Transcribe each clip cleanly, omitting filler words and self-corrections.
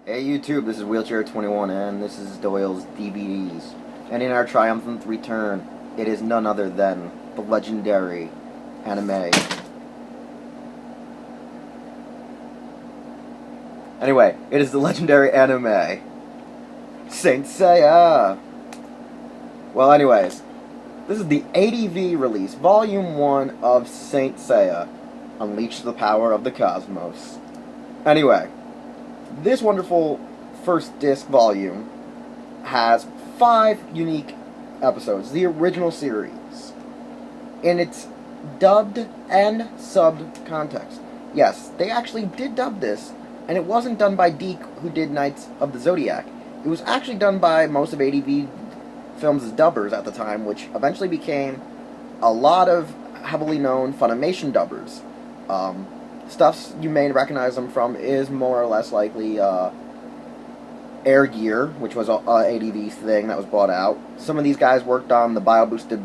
Hey YouTube, this is Wheelchair21 and this is Doyle's DVDs. And in our triumphant return, it is none other than the legendary anime. Anyway, it is the legendary anime Saint Seiya! Well anyways, this is the ADV release, Volume 1 of Saint Seiya, Unleash the Power of the Cosmos. Anyway, this wonderful first disc volume has 5 unique episodes, the original series, in its dubbed and subbed context. Yes, they actually did dub this, and it wasn't done by Deke, who did Knights of the Zodiac. It was actually done by most of ADV Films' dubbers at the time, which eventually became a lot of heavily known Funimation dubbers. Stuff you may recognize them from is more or less likely Air Gear, which was an ADV thing that was bought out. Some of these guys worked on the Bio-Boosted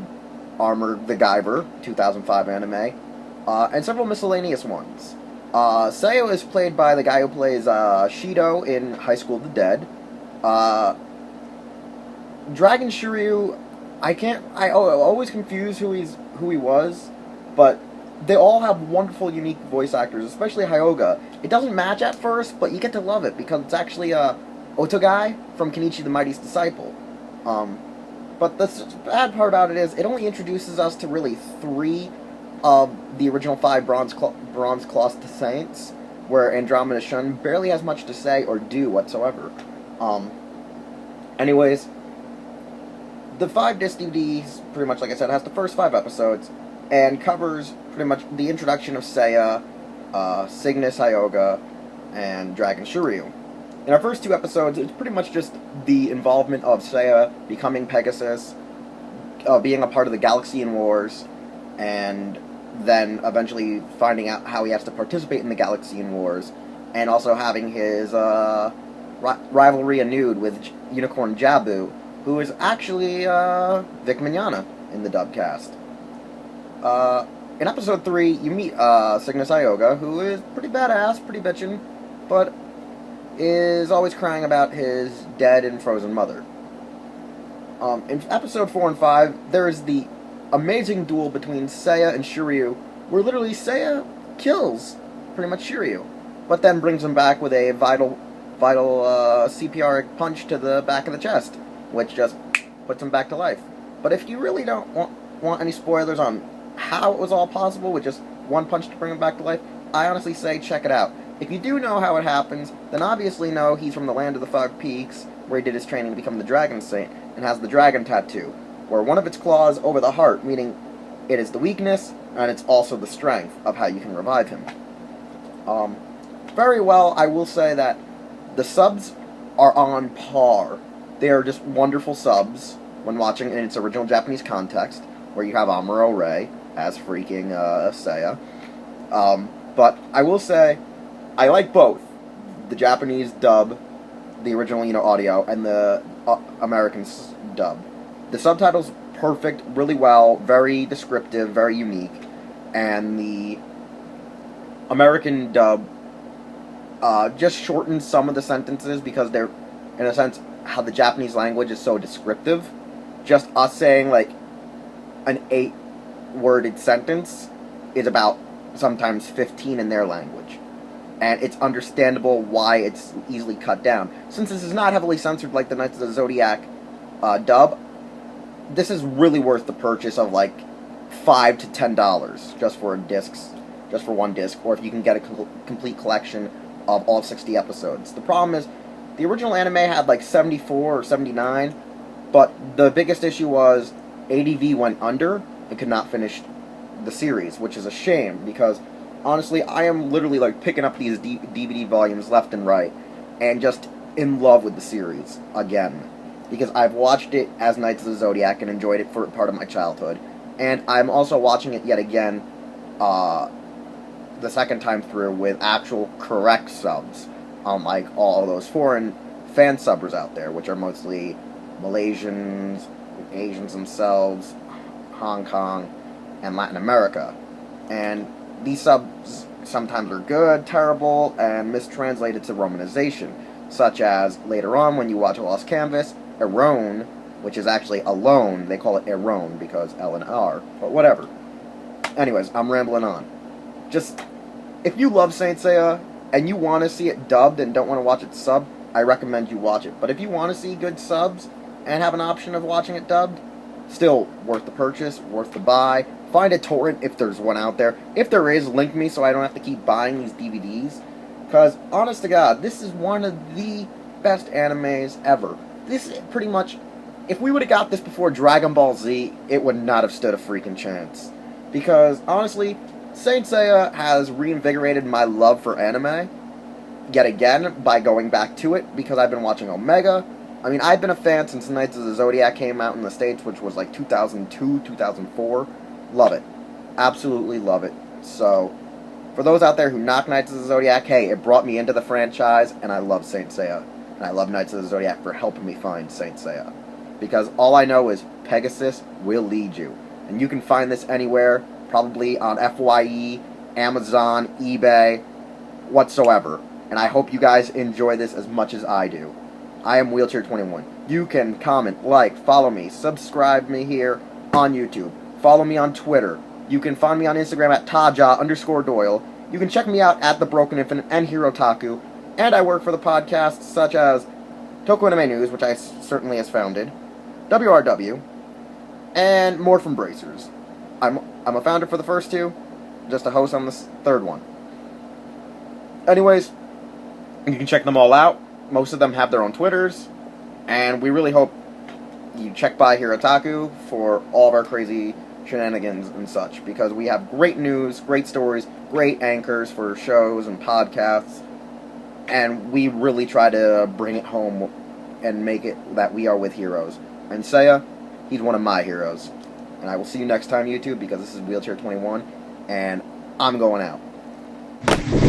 Armor The Guyver, 2005 anime, and several miscellaneous ones. Seiya is played by the guy who plays Shido in High School of the Dead. Dragon Shiryu, I always confuse who he was, but they all have wonderful, unique voice actors, especially Hyoga. It doesn't match at first, but you get to love it, because it's actually Otogai from Kenichi the Mighty's Disciple. But the bad part about it is, it only introduces us to really 3 of the original 5 Bronze Cloth Saints, where Andromeda Shun barely has much to say or do whatsoever. Anyways, the 5 disc DVDs, pretty much like I said, has the first 5 episodes, and covers pretty much the introduction of Seiya, Cygnus Hyoga, and Dragon Shiryu. In our first 2 episodes, it's pretty much just the involvement of Seiya becoming Pegasus, being a part of the Galaxian Wars, and then eventually finding out how he has to participate in the Galaxian Wars, and also having his rivalry renewed with Unicorn Jabu, who is actually Vic Mignogna in the dub cast. In episode 3, you meet Cygnus Hyoga, who is pretty badass, pretty bitchin', but is always crying about his dead and frozen mother. In episode 4 and 5, there is the amazing duel between Seiya and Shiryu, where literally Seiya kills pretty much Shiryu, but then brings him back with a vital CPR punch to the back of the chest, which just puts him back to life. But if you really don't want any spoilers on how it was all possible with just one punch to bring him back to life, I honestly say check it out. If you do know how it happens, then obviously know he's from the Land of the 5 Peaks, where he did his training to become the Dragon Saint, and has the dragon tattoo, where one of its claws over the heart, meaning it is the weakness, and it's also the strength of how you can revive him. Very well, I will say that the subs are on par. They are just wonderful subs when watching in its original Japanese context, where you have Amuro Ray as freaking Seiya. But I will say, I like both. The Japanese dub, the original, audio, and the American dub. The subtitles, perfect, really well, very descriptive, very unique. And the American dub just shortens some of the sentences because they're, in a sense, how the Japanese language is so descriptive. Just us saying, like, an 8-worded sentence is about sometimes 15 in their language. And it's understandable why it's easily cut down. Since this is not heavily censored like the Knights of the Zodiac dub, this is really worth the purchase of like $5 to $10 just for one disc, or if you can get a complete collection of all 60 episodes. The problem is, the original anime had like 74 or 79, but the biggest issue was ADV went under and could not finish the series, which is a shame, because honestly, I am literally like picking up these DVD volumes left and right, and just in love with the series again, because I've watched it as Knights of the Zodiac and enjoyed it for part of my childhood, and I'm also watching it yet again the second time through with actual correct subs, unlike all those foreign fan subbers out there, which are mostly Malaysians, Asians themselves, Hong Kong, and Latin America. And these subs sometimes are good, terrible, and mistranslated to Romanization. such as later on when you watch A Lost Canvas, Erone, which is actually alone. They call it Erone because L and R, but whatever. Anyways, I'm rambling on. Just, if you love Saint Seiya and you want to see it dubbed and don't want to watch it subbed, I recommend you watch it. But if you want to see good subs and have an option of watching it dubbed, still worth the purchase, worth the buy. Find a torrent if there's one out there. If there is, link me so I don't have to keep buying these DVDs. Because, honest to God, this is one of the best animes ever. This is pretty much, if we would have got this before Dragon Ball Z, it would not have stood a freaking chance. Because, honestly, Saint Seiya has reinvigorated my love for anime, yet again, by going back to it, because I've been watching Omega. I mean, I've been a fan since Knights of the Zodiac came out in the States, which was like 2002, 2004. Love it. Absolutely love it. So, for those out there who knock Knights of the Zodiac, hey, it brought me into the franchise, and I love Saint Seiya. And I love Knights of the Zodiac for helping me find Saint Seiya. Because all I know is Pegasus will lead you. And you can find this anywhere, probably on FYE, Amazon, eBay, whatsoever. And I hope you guys enjoy this as much as I do. I am Wheelchair21. You can comment, like, follow me, subscribe me here on YouTube. Follow me on Twitter. You can find me on Instagram at Taja_Doyle. You can check me out at The Broken Infinite and Hirotaku. And I work for the podcasts such as Toku Anime News, which I certainly has founded, WRW, and Morphin Bracers. I'm a founder for the first two, just a host on the third one. Anyways, you can check them all out. Most of them have their own Twitters, and we really hope you check by Hirotaku for all of our crazy shenanigans and such, because we have great news, great stories, great anchors for shows and podcasts, and we really try to bring it home and make it that we are with heroes. And Seiya, he's one of my heroes. And I will see you next time, YouTube, because this is Wheelchair21, and I'm going out.